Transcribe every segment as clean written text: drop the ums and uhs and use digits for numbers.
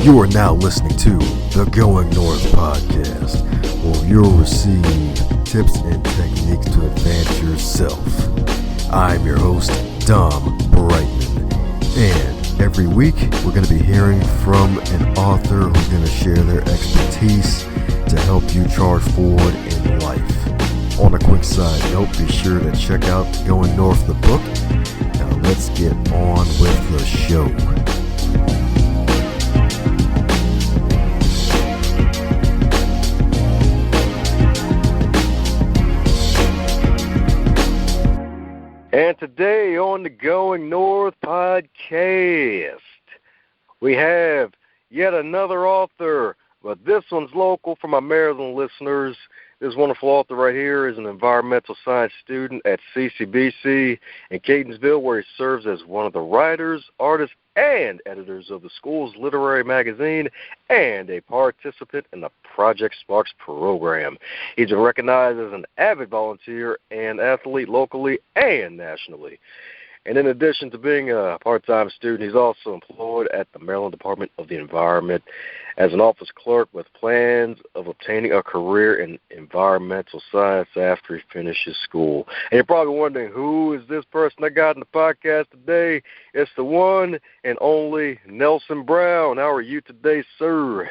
You are now listening to the Going North podcast, where you'll receive tips and techniques to advance yourself. I'm your host, Dom Brightman, and every week we're going to be hearing from an author who's going to share their expertise to help you charge forward in life. On a quick side note, be sure to check out Going North the book. Now let's get on with the show. And today on the Going North podcast, we have yet another author, but this one's local for my Maryland listeners. This wonderful author right here is an environmental science student at CCBC in Catonsville, where he serves as one of the writers, artists, and editors of the school's literary magazine and a participant in the Project Sparks program. He's been recognized as an avid volunteer and athlete locally and nationally. And in addition to being a part-time student, he's also employed at the Maryland Department of the Environment as an office clerk with plans of obtaining a career in environmental science after he finishes school. And you're probably wondering, who is this person I got in the podcast today? It's the one and only Nelson Brown. How are you today, sir?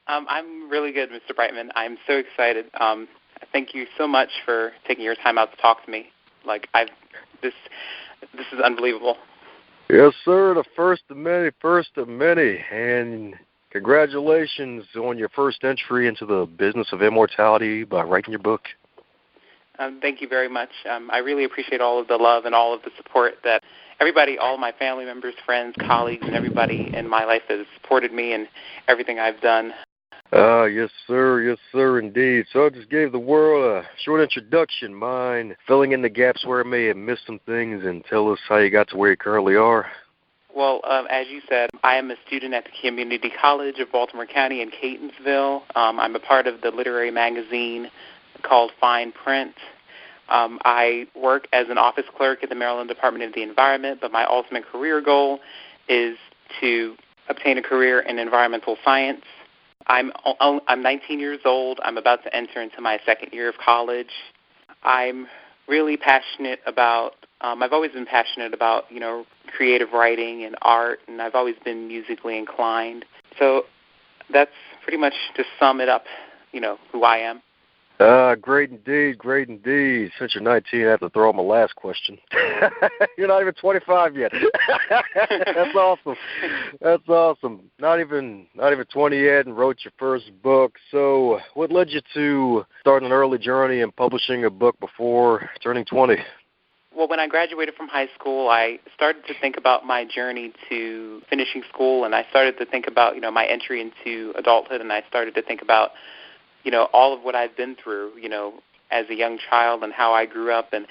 I'm really good, Mr. Brightman. I'm so excited. Thank you so much for taking your time out to talk to me. This is unbelievable. Yes, sir. The first of many. And congratulations on your first entry into the business of immortality by writing your book. Thank you very much. I really appreciate all of the love and all of the support that everybody, all my family members, friends, colleagues, and everybody in my life has supported me and everything I've done. Yes, sir, indeed. So I just gave the world a short introduction. Mind filling in the gaps where I may have missed some things and tell us how you got to where you currently are? Well, as you said, I am a student at the Community College of Baltimore County in Catonsville. I'm a part of the literary magazine called Fine Print. I work as an office clerk at the Maryland Department of the Environment, but my ultimate career goal is to obtain a career in environmental science. I'm 19 years old. I'm about to enter into my second year of college. I'm really passionate about, I've always been passionate about, creative writing and art, and I've always been musically inclined. So that's pretty much to sum it up, who I am. Great indeed. Since you're 19, I have to throw out my last question. You're not even 25 yet. That's awesome. Not even 20 yet, and wrote your first book. So what led you to start an early journey in publishing a book before turning 20? Well, when I graduated from high school, I started to think about my journey to finishing school, and I started to think about, my entry into adulthood, and I started to think about all of what I've been through, as a young child and how I grew up. And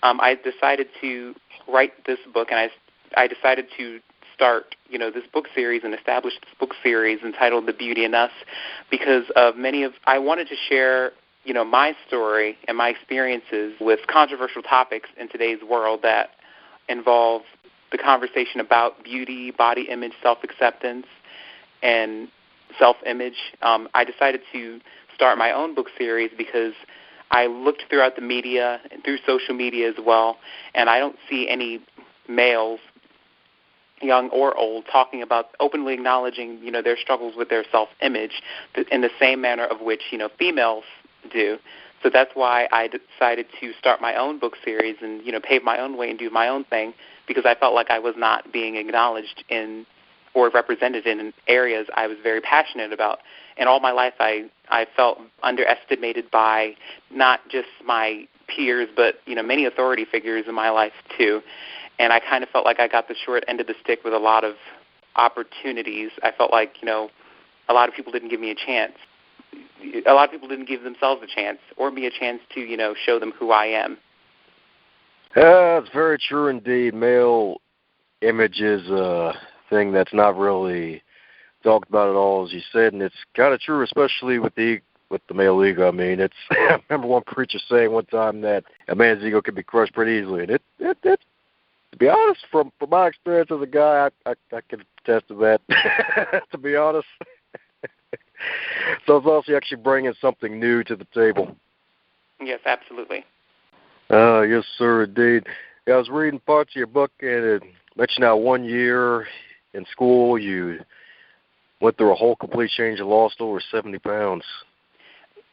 I decided to write this book, and I decided to start, this book series and establish this book series entitled The Beauty in Us because of I wanted to share, my story and my experiences with controversial topics in today's world that involve the conversation about beauty, body image, self-acceptance, and self-image. I decided to start my own book series because I looked throughout the media and through social media as well, and I don't see any males, young or old, talking about openly acknowledging, their struggles with their self-image in the same manner of which, females do. So that's why I decided to start my own book series and, pave my own way and do my own thing because I felt like I was not being acknowledged in or represented in areas I was very passionate about. And all my life I felt underestimated by not just my peers, but, many authority figures in my life too. And I kind of felt like I got the short end of the stick with a lot of opportunities. I felt like, a lot of people didn't give me a chance. A lot of people didn't give themselves a chance or me a chance to, show them who I am. That's very true indeed. Male image is a thing that's not really talked about at all, as you said, and it's kind of true, especially with the male ego. I mean, I remember one preacher saying one time that a man's ego can be crushed pretty easily, and it's To be honest, from my experience as a guy, I can attest to that. To be honest, so it's also actually bringing something new to the table. Yes, absolutely. Yes, sir, indeed. Yeah, I was reading parts of your book, and it mentioned how 1 year in school you went through a whole complete change and lost over 70 pounds.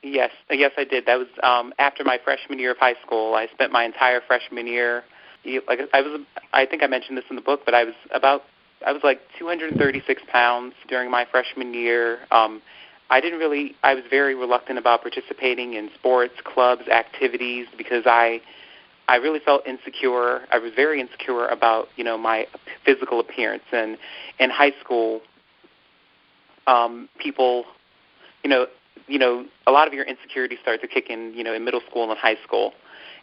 Yes, I did. That was after my freshman year of high school. I spent my entire freshman year, I think I mentioned this in the book, but I was like 236 pounds during my freshman year. I was very reluctant about participating in sports, clubs, activities because I really felt insecure. I was very insecure about, my physical appearance. And in high school, people, a lot of your insecurities start to kick in, in middle school and high school.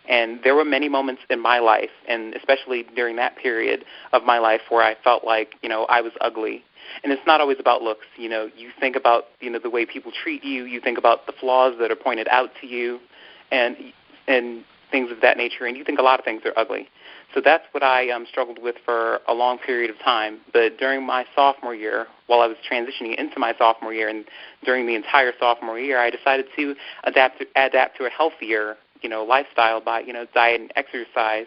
And there were many moments in my life, and especially during that period of my life, where I felt like, I was ugly. And it's not always about looks. You think about, the way people treat you. You think about the flaws that are pointed out to you and things of that nature, and you think a lot of things are ugly. So that's what I struggled with for a long period of time. But during my sophomore year, while I was transitioning into my sophomore year, and during the entire sophomore year, I decided to adapt to a healthier, lifestyle by, diet and exercise.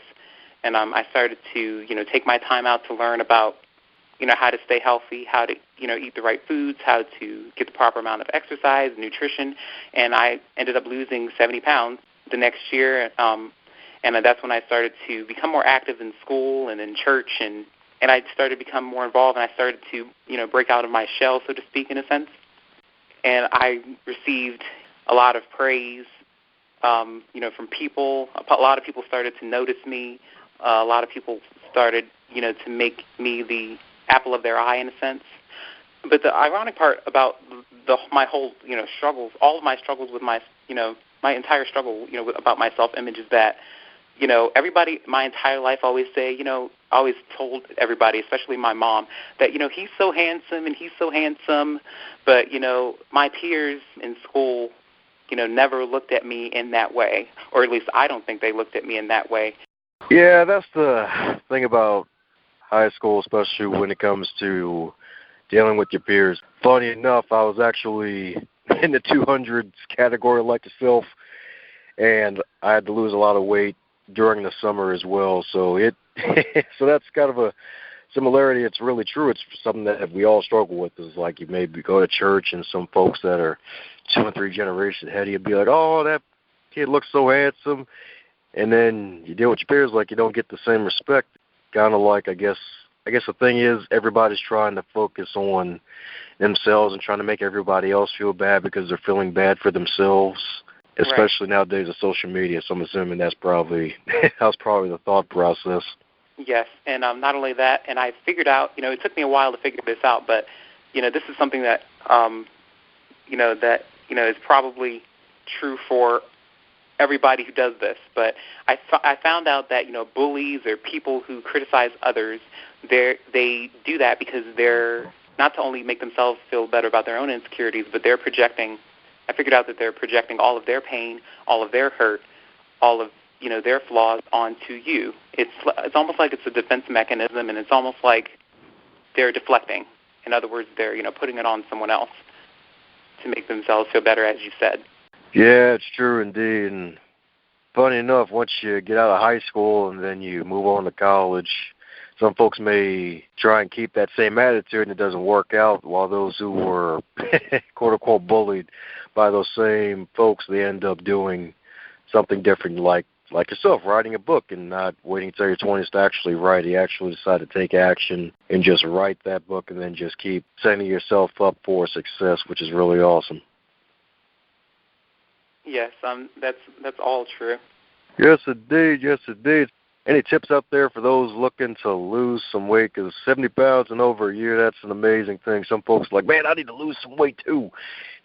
And I started to, take my time out to learn about, how to stay healthy, how to, eat the right foods, how to get the proper amount of exercise, nutrition. And I ended up losing 70 pounds the next year. And that's when I started to become more active in school and in church. And I started to become more involved, and I started to, break out of my shell, so to speak, in a sense. And I received a lot of praise, from people. A lot of people started to notice me. A lot of people started, to make me the apple of their eye, in a sense. But the ironic part about my whole, struggles, all of my struggles with my, my entire struggle, about my self-image is that, everybody my entire life always say, always told everybody, especially my mom, that, he's so handsome and he's so handsome. But, my peers in school, never looked at me in that way, or at least I don't think they looked at me in that way. Yeah, that's the thing about high school, especially when it comes to dealing with your peers. Funny enough, I was actually in the 200s category like yourself, and I had to lose a lot of weight during the summer as well. So so that's kind of a similarity. It's really true. It's something that we all struggle with. Is like you maybe go to church and some folks that are 2 and 3 generations ahead of you be like, "Oh, that kid looks so handsome," and then you deal with your peers like you don't get the same respect. Kind of like I guess the thing is everybody's trying to focus on themselves and trying to make everybody else feel bad because they're feeling bad for themselves. Especially nowadays with social media, so I'm assuming that's probably the thought process. Yes, and not only that, and I figured out, it took me a while to figure this out, but, this is something that, is probably true for everybody who does this. But I found out that, bullies or people who criticize others, they do that because they're not to only make themselves feel better about their own insecurities, but I figured out that they're projecting all of their pain, all of their hurt, all of, their flaws onto you. It's almost like it's a defense mechanism, and it's almost like they're deflecting. In other words, they're, putting it on someone else to make themselves feel better, as you said. Yeah, it's true indeed. And funny enough, once you get out of high school and then you move on to college, some folks may try and keep that same attitude and it doesn't work out, while those who were, quote-unquote, bullied by those same folks, they end up doing something different, like yourself, writing a book and not waiting until your 20s to actually write. You actually decide to take action and just write that book and then just keep setting yourself up for success, which is really awesome. Yes, that's all true. Yes, indeed. Yes, indeed. Any tips out there for those looking to lose some weight? Because 70 pounds in over a year, that's an amazing thing. Some folks are like, man, I need to lose some weight too.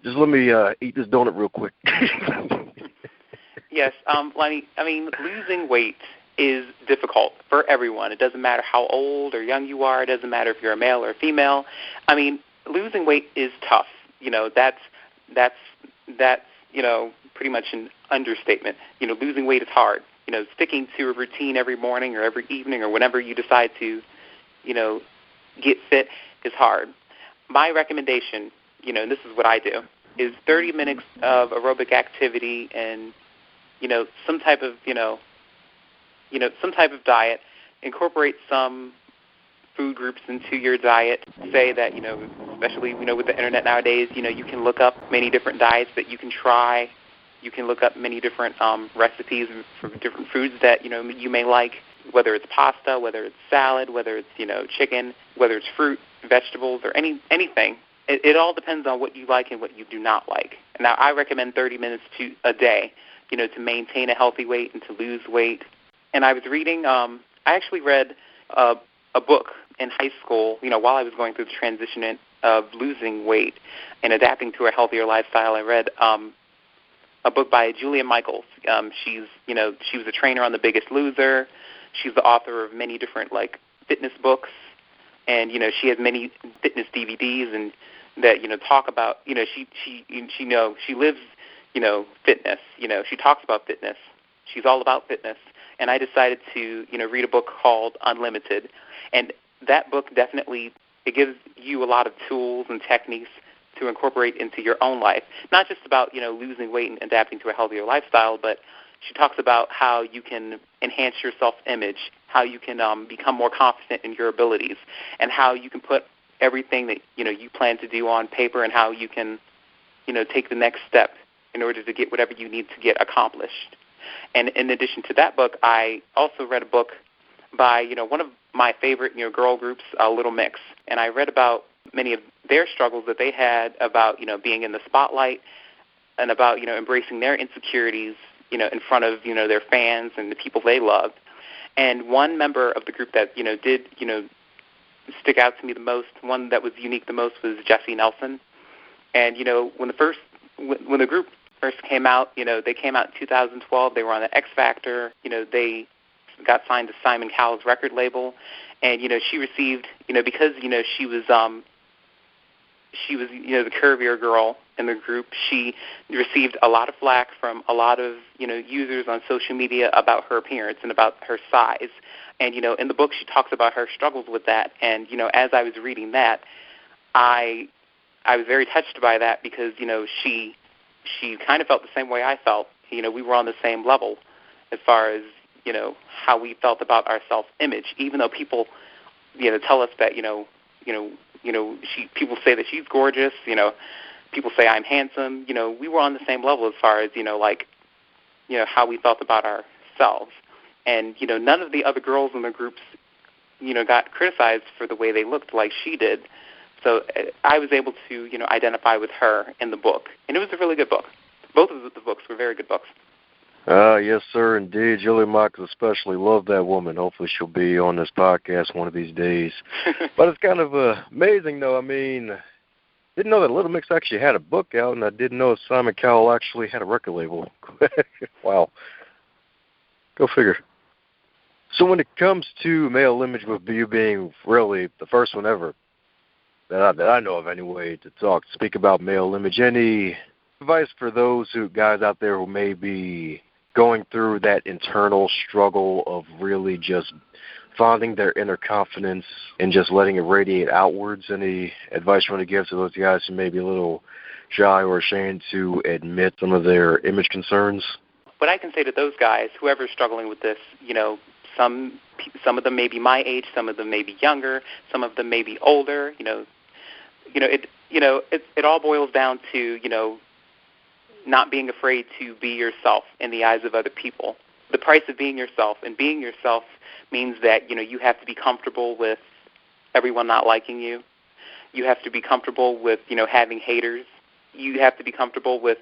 Just let me eat this donut real quick. Yes, losing weight is difficult for everyone. It doesn't matter how old or young you are. It doesn't matter if you're a male or a female. Losing weight is tough. That's pretty much an understatement. Losing weight is hard. sticking to a routine every morning or every evening or whenever you decide to, get fit is hard. My recommendation, and this is what I do, is 30 minutes of aerobic activity and, some type of, some type of diet. Incorporate some food groups into your diet. Say that, especially, with the internet nowadays, you can look up many different diets that you can try. You can look up many different recipes for different foods that, you may like, whether it's pasta, whether it's salad, whether it's, chicken, whether it's fruit, vegetables, or anything. It all depends on what you like and what you do not like. Now, I recommend 30 minutes a day, to maintain a healthy weight and to lose weight. And I was reading, I actually read a book in high school, while I was going through the transition of losing weight and adapting to a healthier lifestyle. I read a book by Julia Michaels. She was a trainer on The Biggest Loser. She's the author of many different, fitness books. And, she has many fitness DVDs and that, talk about, she lives, fitness. She talks about fitness. She's all about fitness. And I decided to, read a book called Unlimited. And that book definitely, it gives you a lot of tools and techniques to incorporate into your own life. Not just about, losing weight and adapting to a healthier lifestyle, but she talks about how you can enhance your self-image, how you can become more confident in your abilities, and how you can put everything that, you plan to do on paper and how you can, take the next step in order to get whatever you need to get accomplished. And in addition to that book, I also read a book by, one of my favorite, girl groups, Little Mix. And I read about many of their struggles that they had about, being in the spotlight and about, embracing their insecurities, in front of, their fans and the people they loved. And one member of the group that, did, stick out to me the most, one that was unique the most was Jessie Nelson. And, when the group first came out, they came out in 2012. They were on the X Factor. They got signed to Simon Cowell's record label. And, she received, because, she was the curvier girl in the group, she received a lot of flack from a lot of, users on social media about her appearance and about her size. And, in the book, she talks about her struggles with that. And, as I was reading that, I was very touched by that because, she kind of felt the same way I felt. We were on the same level as far as, how we felt about our self-image, even though people, tell us that, people say that she's gorgeous, people say I'm handsome, we were on the same level as far as, how we felt about ourselves. And, none of the other girls in the groups, got criticized for the way they looked like she did. So I was able to, identify with her in the book. And it was a really good book. Both of the books were very good books. Yes, sir, indeed. Julie Michaels especially loved that woman. Hopefully she'll be on this podcast one of these days. But it's kind of amazing, though. I mean, didn't know that Little Mix actually had a book out, and I didn't know Simon Cowell actually had a record label. Wow. Go figure. So when it comes to male image, with you being really the first one ever that I know of anyway to speak about male image, any advice for those guys out there who may be going through that internal struggle of really just finding their inner confidence and just letting it radiate outwards? Any advice you want to give to those guys who may be a little shy or ashamed to admit some of their image concerns? What I can say to those guys, whoever's struggling with this, some of them may be my age, some of them may be younger, some of them may be older. It all boils down to not being afraid to be yourself in the eyes of other people. The price of being yourself, and being yourself means that you have to be comfortable with everyone not liking you. You have to be comfortable with having haters. You have to be comfortable with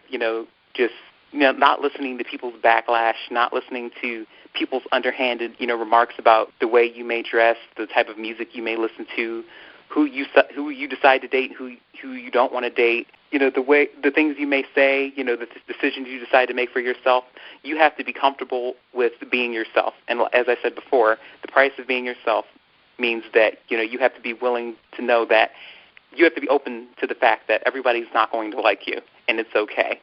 just not listening to people's backlash, not listening to people's underhanded remarks about the way you may dress, the type of music you may listen to, who you decide to date, who you don't want to date, the things you may say, the decisions you decide to make for yourself. You have to be comfortable with being yourself. And as I said before, the price of being yourself means that you have to be willing to know that you have to be open to the fact that everybody's not going to like you, and it's okay.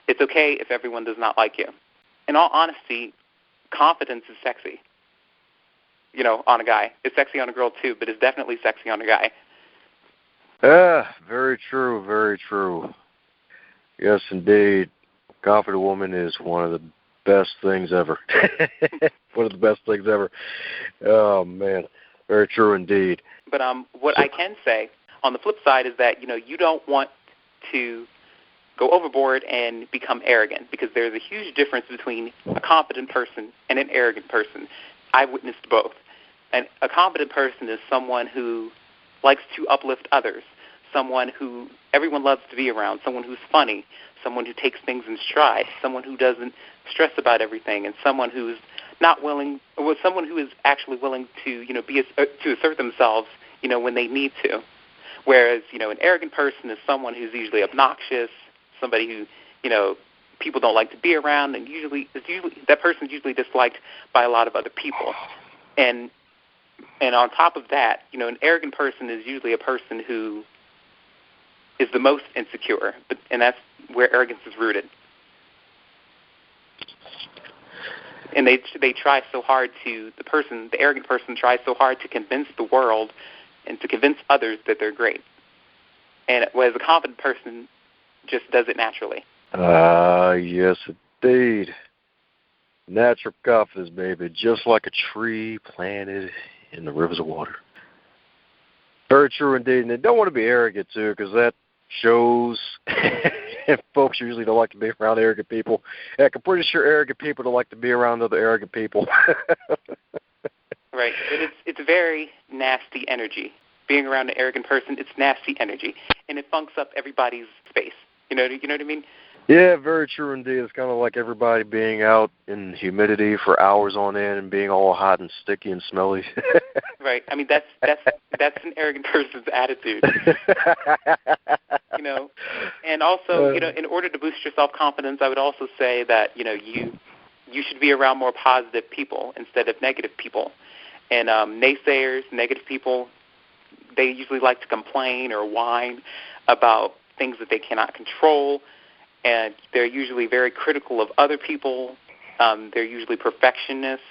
It's okay if everyone does not like you. In all honesty, confidence is sexy, on a guy. It's sexy on a girl too, but it's definitely sexy on a guy. Very true, very true. Yes, indeed. Confident woman is one of the best things ever. One of the best things ever. Oh, man. Very true indeed. But what I can say on the flip side is that, you don't want to go overboard and become arrogant, because there's a huge difference between a confident person and an arrogant person. I've witnessed both. And a confident person is someone who likes to uplift others, someone who everyone loves to be around, someone who's funny, someone who takes things in stride, someone who doesn't stress about everything, and someone who's someone who is actually willing to, to assert themselves, when they need to. Whereas, an arrogant person is someone who's usually obnoxious, somebody who, people don't like to be around, and that person's usually disliked by a lot of other people. And on top of that, an arrogant person is usually a person who is the most insecure, and that's where arrogance is rooted. And they try so hard the arrogant person tries so hard to convince the world and to convince others that they're great. And whereas a confident person just does it naturally. Yes, indeed. Natural confidence, baby, just like a tree planted in the rivers of water. Very true indeed. And they don't want to be arrogant, too, because that shows folks usually don't like to be around arrogant people. Heck, I'm pretty sure arrogant people don't like to be around other arrogant people. Right. And it's very nasty energy. Being around an arrogant person, it's nasty energy. And it funks up everybody's space. You know what I mean? Yeah, very true indeed. It's kind of like everybody being out in humidity for hours on end and being all hot and sticky and smelly. Right. I mean, that's an arrogant person's attitude. And also, in order to boost your self-confidence, I would also say that, you should be around more positive people instead of negative people. And naysayers, negative people, they usually like to complain or whine about things that they cannot control, and they're usually very critical of other people. They're usually perfectionists.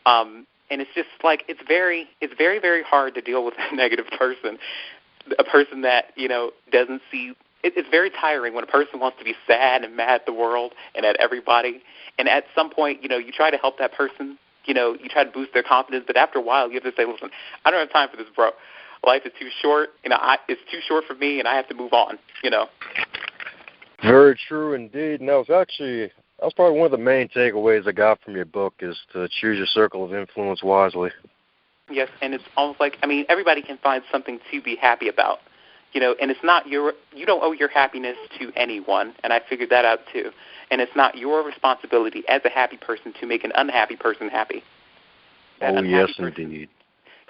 And it's just like it's very, very hard to deal with a negative person, a person that, doesn't see. It's very tiring when a person wants to be sad and mad at the world and at everybody. And at some point, you try to help that person. You try to boost their confidence, but after a while, you have to say, listen, I don't have time for this, bro. Life is too short. It's too short for me, and I have to move on, Very true indeed. And that was probably one of the main takeaways I got from your book is to choose your circle of influence wisely. Yes, and it's almost like, everybody can find something to be happy about, and it's not you don't owe your happiness to anyone, and I figured that out too. And it's not your responsibility as a happy person to make an unhappy person happy. Yes, indeed.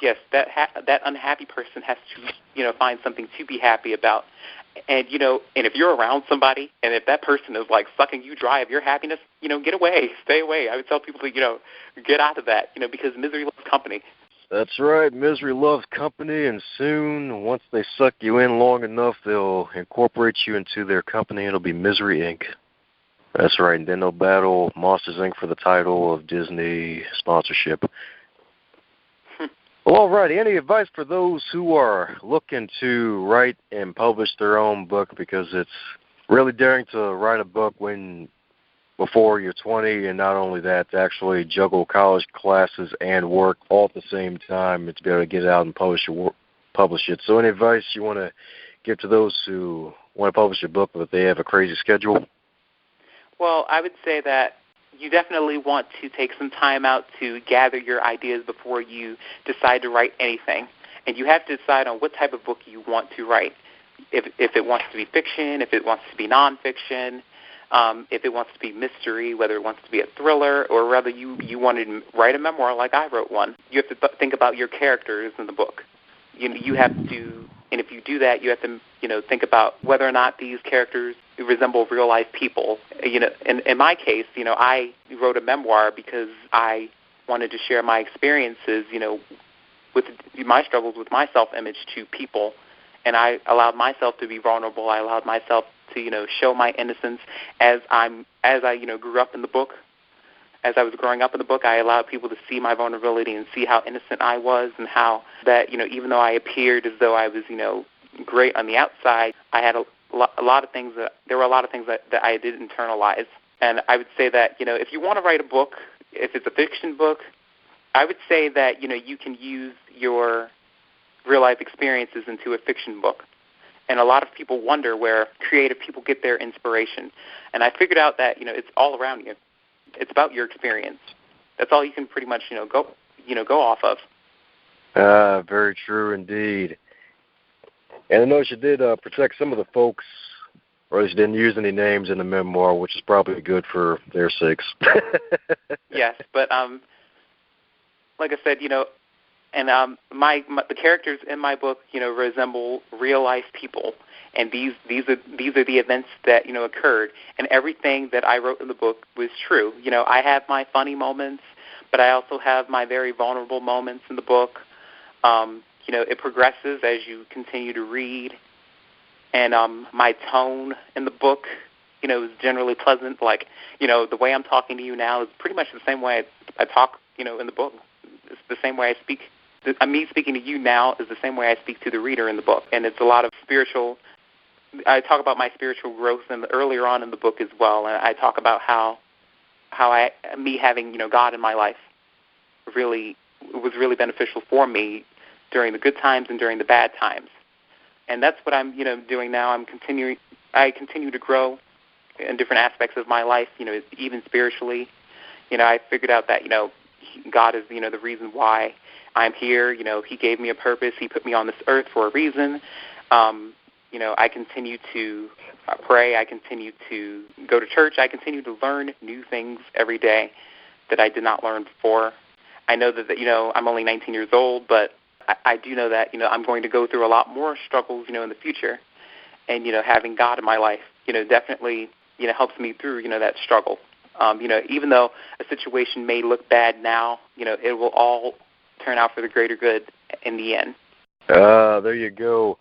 Yes, that unhappy person has to, find something to be happy about. And, and if you're around somebody, and if that person is, like, sucking you dry of your happiness, get away, stay away. I would tell people to, get out of that, because misery loves company. That's right. Misery loves company, and soon, once they suck you in long enough, they'll incorporate you into their company. It'll be Misery, Inc. That's right, and then they'll battle Monsters, Inc. for the title of Disney sponsorship. Well, all righty. Any advice for those who are looking to write and publish their own book? Because it's really daring to write a book before you're 20, and not only that, to actually juggle college classes and work all at the same time, and to be able to get it out and publish it. So any advice you want to give to those who want to publish a book but they have a crazy schedule? Well, I would say that you definitely want to take some time out to gather your ideas before you decide to write anything. And you have to decide on what type of book you want to write. If it wants to be fiction, if it wants to be nonfiction, if it wants to be mystery, whether it wants to be a thriller, or whether you want to write a memoir like I wrote one. You have to think about your characters in the book. You have to, and if you do that, you have to, think about whether or not these characters resemble real-life people. In my case, I wrote a memoir because I wanted to share my experiences, with my struggles with my self-image to people, and I allowed myself to be vulnerable. I allowed myself to, show my innocence as I grew up in the book, as I was growing up in the book, I allowed people to see my vulnerability and see how innocent I was, and how that, even though I appeared as though I was, great on the outside, I had a lot of things there were a lot of things that I did internalize. And I would say that, if you want to write a book, if it's a fiction book, I would say that, you can use your real-life experiences into a fiction book. And a lot of people wonder where creative people get their inspiration. And I figured out that, it's all around you. It's about your experience. That's all you can pretty much, go off of. Very true indeed. And I noticed you did protect some of the folks, or at least didn't use any names in the memoir, which is probably good for their sakes. Yes, but like I said, and the characters in my book, resemble real life people, and these are the events that occurred, and everything that I wrote in the book was true. I have my funny moments, but I also have my very vulnerable moments in the book. It progresses as you continue to read, and my tone in the book, is generally pleasant. Like, the way I'm talking to you now is pretty much the same way I talk, in the book. It's the same way I speak. Me speaking to you now is the same way I speak to the reader in the book, and it's a lot of spiritual. I talk about my spiritual growth earlier on in the book as well, and I talk about how me having God in my life was really beneficial for me during the good times and during the bad times, and that's what I'm doing now. I continue to grow in different aspects of my life, even spiritually. I figured out that God is the reason why I'm here. He gave me a purpose. He put me on this earth for a reason. I continue to pray. I continue to go to church. I continue to learn new things every day that I did not learn before. I know that I'm only 19 years old, but I do know that I'm going to go through a lot more struggles in the future, and having God in my life definitely helps me through that struggle. Even though a situation may look bad now, it will all turn out for the greater good in the end. There you go.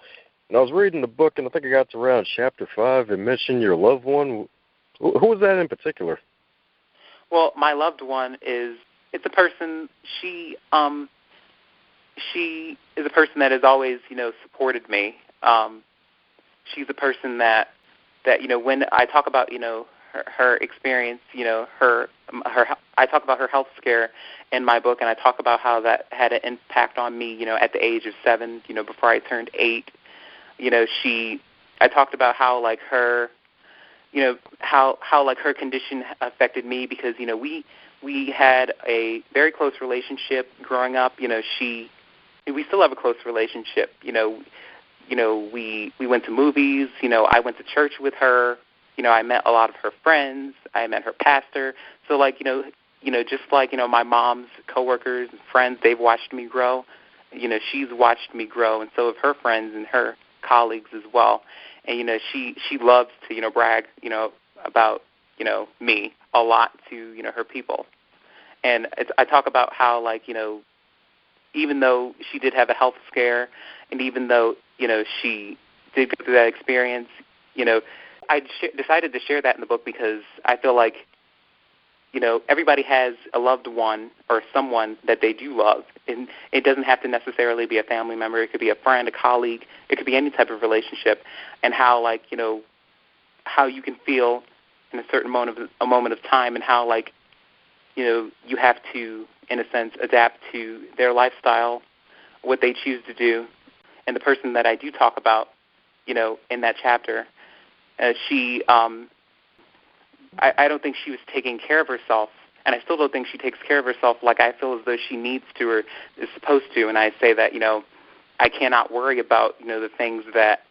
And I was reading the book, and I think I got to around chapter 5 and mentioned your loved one. Who was that in particular? Well, my loved one it's a person. She is a person that has always supported me. She's a person that when I talk about her experience, I talk about her health scare in my book, and I talk about how that had an impact on me, at the age of 7, before I turned 8. I talked about how like her, how like her condition affected me, because we had a very close relationship growing up. We still have a close relationship. We went to movies. I went to church with her. I met a lot of her friends. I met her pastor. So, just like, my mom's coworkers and friends, they've watched me grow. She's watched me grow, and so have her friends and her colleagues as well. And, she loves to, brag, about, me a lot to, her people. And I talk about how, even though she did have a health scare, and even though, she did go through that experience, I decided to share that in the book because I feel like, everybody has a loved one or someone that they do love. And it doesn't have to necessarily be a family member. It could be a friend, a colleague. It could be any type of relationship. And how, how you can feel in a certain moment of time, and how, you have to, in a sense, adapt to their lifestyle, what they choose to do. And the person that I do talk about, in that chapter, I don't think she was taking care of herself, and I still don't think she takes care of herself like I feel as though she needs to or is supposed to. And I say that, I cannot worry about, the things that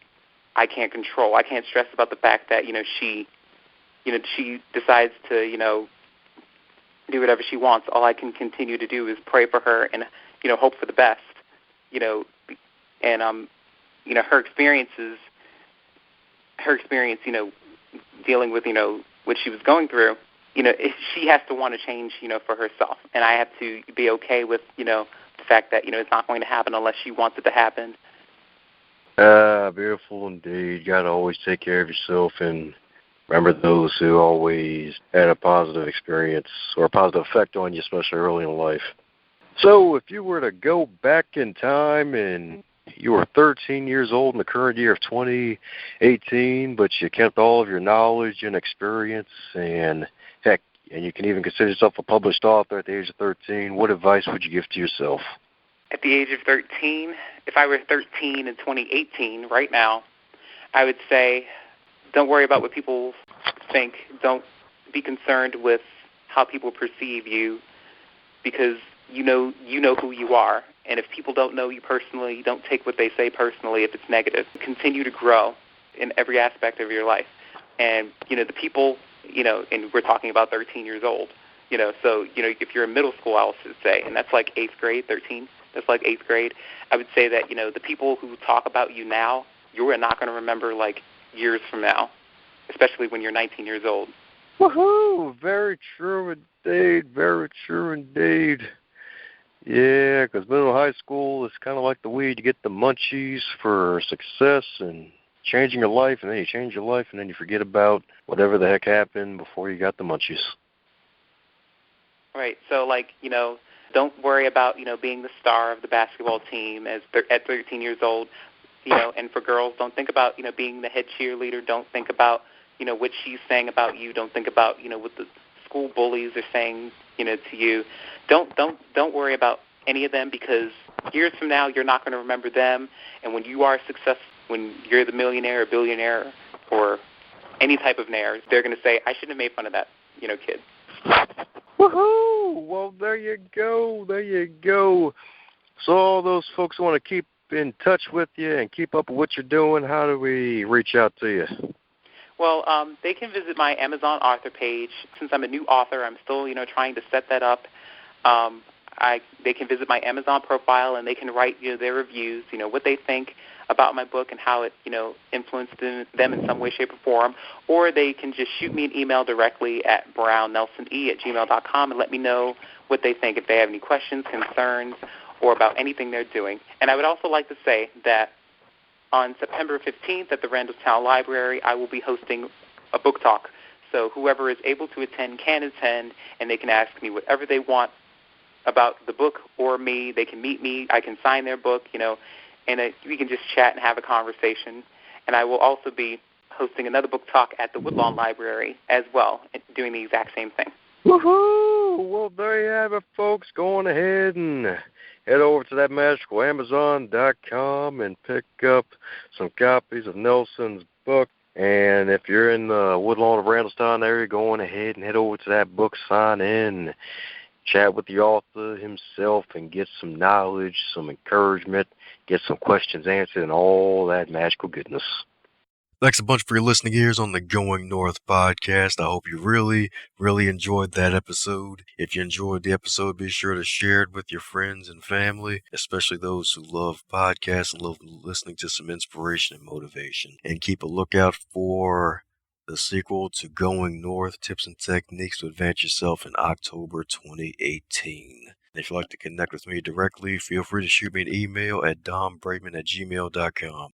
I can't control. I can't stress about the fact that, she decides to, do whatever she wants. All I can continue to do is pray for her and, hope for the best, and, her experience, dealing with, what she was going through, she has to want to change, for herself. And I have to be okay with, the fact that, it's not going to happen unless she wants it to happen. Beautiful indeed. You got to always take care of yourself and Remember those who always had a positive experience or a positive effect on you, especially early in life. So if you were to go back in time and you were 13 years old in the current year of 2018, but you kept all of your knowledge and experience, and heck, and you can even consider yourself a published author at the age of 13, what advice would you give to yourself? At the age of 13, if I were 13 in 2018 right now, I would say don't worry about what people think. Don't be concerned with how people perceive you, because you know who you are. And if people don't know you personally, don't take what they say personally if it's negative. Continue to grow in every aspect of your life. And, the people, and we're talking about 13 years old, so, if you're in middle school, I would say, and that's like 8th grade, 13, that's like 8th grade, I would say that, the people who talk about you now, you're not going to remember, like, years from now, especially when you're 19 years old. Woohoo! Very true indeed. Very true indeed. Yeah, because middle high school is kind of like the weed. You get the munchies for success and changing your life, and then you change your life, and then you forget about whatever the heck happened before you got the munchies. Right. So, don't worry about, being the star of the basketball team at 13 years old. And for girls, don't think about, being the head cheerleader. Don't think about, what she's saying about you. Don't think about, what the school bullies are saying, to you. Don't worry about any of them, because years from now, you're not going to remember them. And when you are successful, when you're the millionaire or billionaire or any type of nair, they're going to say, I shouldn't have made fun of that, kid. Woohoo! Well, there you go. There you go. So all those folks want to keep in touch with you and keep up with what you're doing, how do we reach out to you? Well, they can visit my Amazon author page. Since I'm a new author, I'm still, trying to set that up. They can visit my Amazon profile, and they can write, their reviews, what they think about my book and how it, influenced them in some way, shape, or form. Or they can just shoot me an email directly at brownnelsone@gmail.com and let me know what they think, if they have any questions, concerns, or about anything they're doing. And I would also like to say that on September 15th at the Randallstown Library, I will be hosting a book talk. So whoever is able to attend can attend, and they can ask me whatever they want about the book or me. They can meet me. I can sign their book, and we can just chat and have a conversation. And I will also be hosting another book talk at the Woodlawn Library as well, doing the exact same thing. Woohoo! Well, there you have it, folks. Go on ahead and head over to that magical Amazon.com and pick up some copies of Nelson's book. And if you're in the Woodlawn of Randallstown area, go on ahead and head over to that book sign in, chat with the author himself, and get some knowledge, some encouragement, get some questions answered, and all that magical goodness. Thanks a bunch for your listening ears on the Going North podcast. I hope you really, really enjoyed that episode. If you enjoyed the episode, be sure to share it with your friends and family, especially those who love podcasts and love listening to some inspiration and motivation. And keep a lookout for the sequel to Going North, Tips and Techniques to Advance Yourself in October 2018. If you'd like to connect with me directly, feel free to shoot me an email at dombraidman@gmail.com.